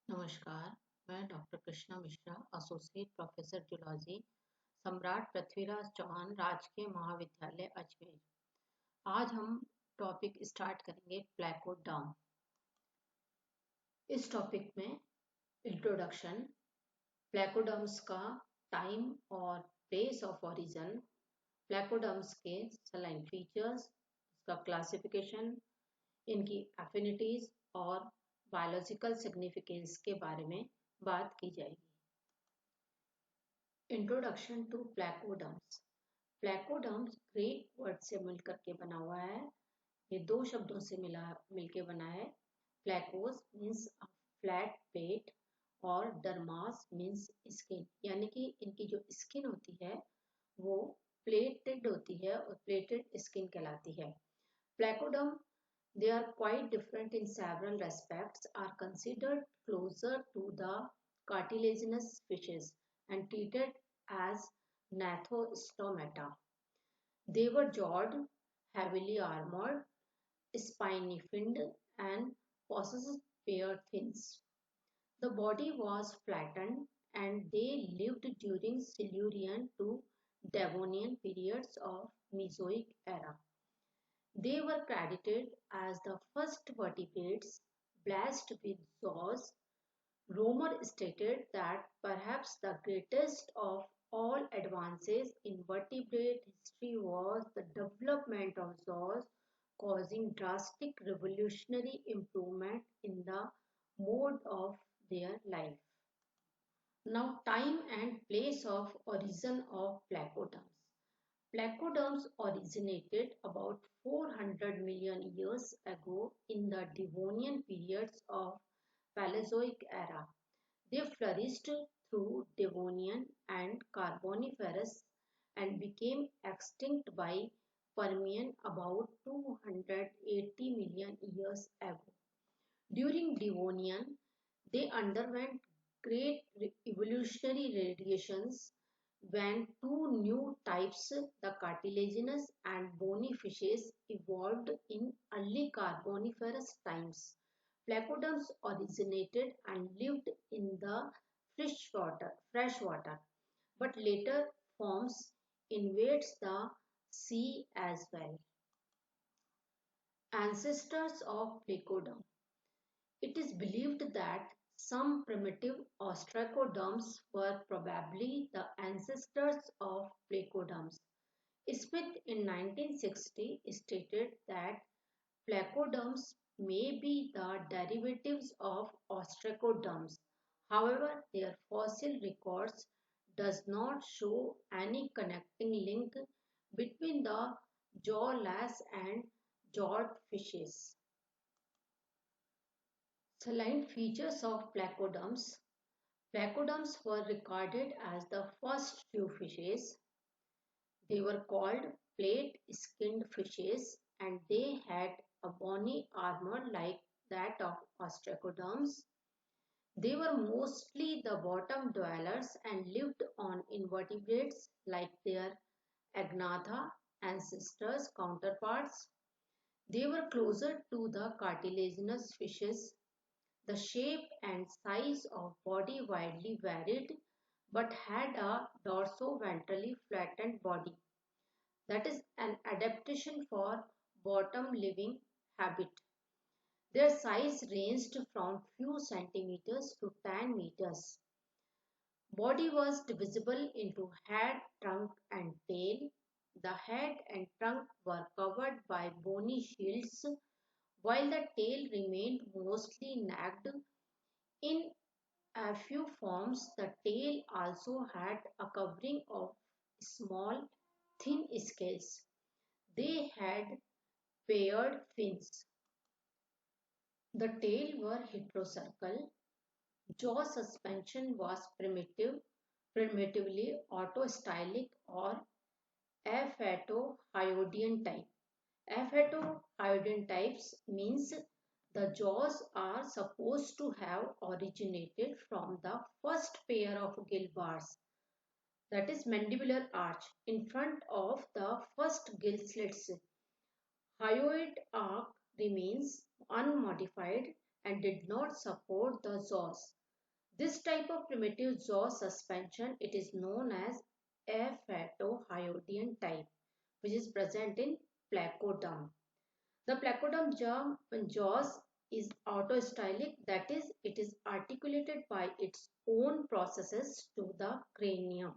नमस्कार। मैं doctor Krishna Mishra, associate professor zoology, सम्राट पृथ्वीराज चौहान राजकीय महाविद्यालय अजमेर। आज हम टॉपिक स्टार्ट करेंगे प्लेकोडर्म। इस टॉपिक में इंट्रोडक्शन, प्लेकोडर्म्स का टाइम और प्लेस ऑफ ओरिजिन, प्लेकोडर्म्स के सलाइन फीचर्स, इसका क्लासिफिकेशन, इनकी एफिनिटीज और बायोलॉजिकल सिग्निफिकेंस के बारे में बात की जाएगी। Introduction to placoderms. Placoderms Greek word से मिलकर के बना हुआ है। ये दो शब्दों से मिलके बना है। प्लेकोस मीन्स फ्लैट प्लेट और डर्मास मीन्स स्किन, यानी कि इनकी जो स्किन होती है वो प्लेटेड होती है और प्लेटेड स्किन कहलाती है। प्लेकोडर्म, they are quite different in several respects, are considered closer to the cartilaginous fishes and treated as gnathostomata. They were jawed, heavily armored, spiny-finned, and possessed paired fins. The body was flattened, and they lived during Silurian to Devonian periods of Mesozoic era. They were credited as the first vertebrates blessed with jaws. Romer stated that perhaps the greatest of all advances in vertebrate history was the development of jaws, causing drastic revolutionary improvement in the mode of their life. Now, time and place of origin of placoderms. Placoderms originated about 400 million years ago in the Devonian periods of Paleozoic era. They flourished through Devonian and Carboniferous and became extinct by Permian about 280 million years ago. During Devonian, they underwent great evolutionary radiations when two new types, the cartilaginous and bony fishes, evolved in early Carboniferous times. Placoderms originated and lived in the freshwater, but later forms invades the sea as well. Ancestors of Placoderm. It is believed that some primitive ostracoderms were probably the ancestors of placoderms. Smith in 1960 stated that placoderms may be the derivatives of ostracoderms. However, their fossil records does not show any connecting link between the jawless and jawed fishes. Saline features of placoderms. Placoderms were regarded as the first true fishes. They were called plate-skinned fishes and they had a bony armor like that of ostracoderms. They were mostly the bottom dwellers and lived on invertebrates like their Agnatha ancestors counterparts. They were closer to the cartilaginous fishes. The shape and size of body widely varied but had a dorso-ventrally flattened body. That is an adaptation for bottom living habit. Their size ranged from few centimeters to 10 meters. Body was divisible into head, trunk and tail. The head and trunk were covered by bony shields while the tail remained mostly naked. In a few forms, the tail also had a covering of small, thin scales. They had paired fins. The tail were heterocercal. Jaw suspension was primitively autostylic or aphatohyodian type. Aphatohyodian types means the jaws are supposed to have originated from the first pair of gill bars, that is mandibular arch, in front of the first gill slits. Hyoid arc remains unmodified and did not support the jaws. This type of primitive jaw suspension it is known as aphatohyodian type, which is present in Placoderm. The Placoderm jaws is autostylic, that is, it is articulated by its own processes to the cranium.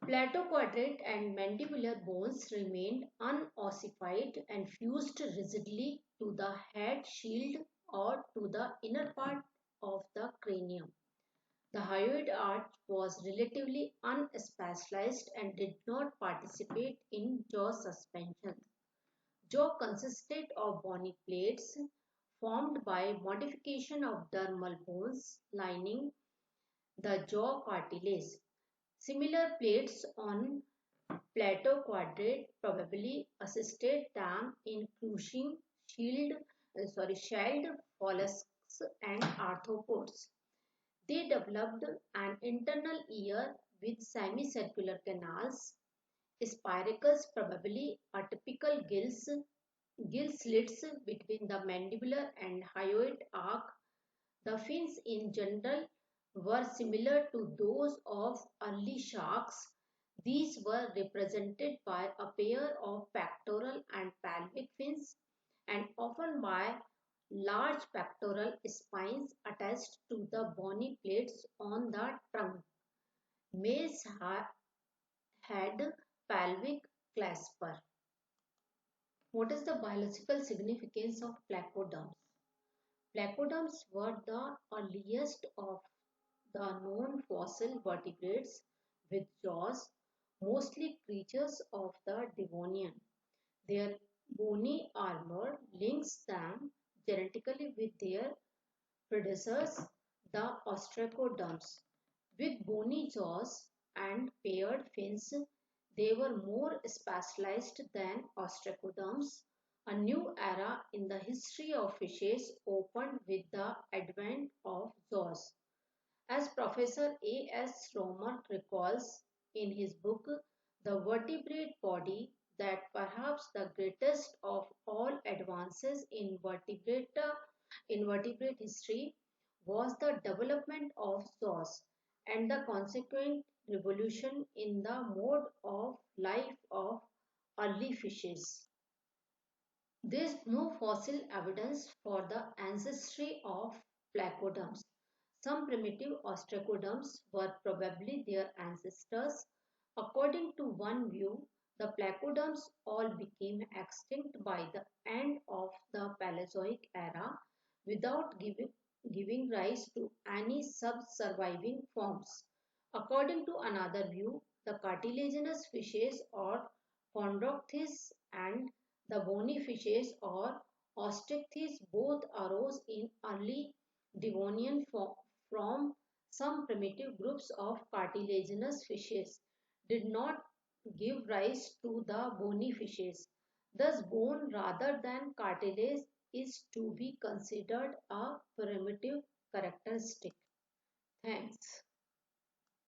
Platoquadrate and mandibular bones remained unossified and fused rigidly to the head shield or to the inner part of the cranium. The hyoid arch was relatively unspecialized and did not participate in jaw suspension. Jaw consisted of bony plates formed by modification of dermal bones lining the jaw cartilage. Similar plates on Platoquadrate probably assisted them in crushing shelled mollusks and arthropods. They developed an internal ear with semicircular canals, spiracles probably atypical gill slits between the mandibular and hyoid arc. The fins in general were similar to those of early sharks. These were represented by a pair of pectoral and pelvic fins and often by large pectoral spines attached to the bony plates on the trunk. Males had pelvic clasper. What is the biological significance of placoderms? Placoderms were the earliest of the known fossil vertebrates with jaws, mostly creatures of the Devonian. Their bony armor links them genetically with their predecessors, the ostracoderms. With bony jaws and paired fins, they were more specialized than ostracoderms. A new era in the history of fishes opened with the advent of jaws. As Professor A. S. Romer recalls in his book The Vertebrate Body, that perhaps the greatest of all advances in vertebrate history was the development of jaws and the consequent revolution in the mode of life of early fishes. There is no fossil evidence for the ancestry of placoderms. Some primitive ostracoderms were probably their ancestors. According to one view, the placoderms all became extinct by the end of the Paleozoic era without giving rise to any sub-surviving forms. According to another view, the cartilaginous fishes or chondrochthyes and the bony fishes or osteichthyes both arose in early Devonian from some primitive groups of cartilaginous fishes did not give rise to the bony fishes. Thus, bone rather than cartilage is to be considered a primitive characteristic. Thanks.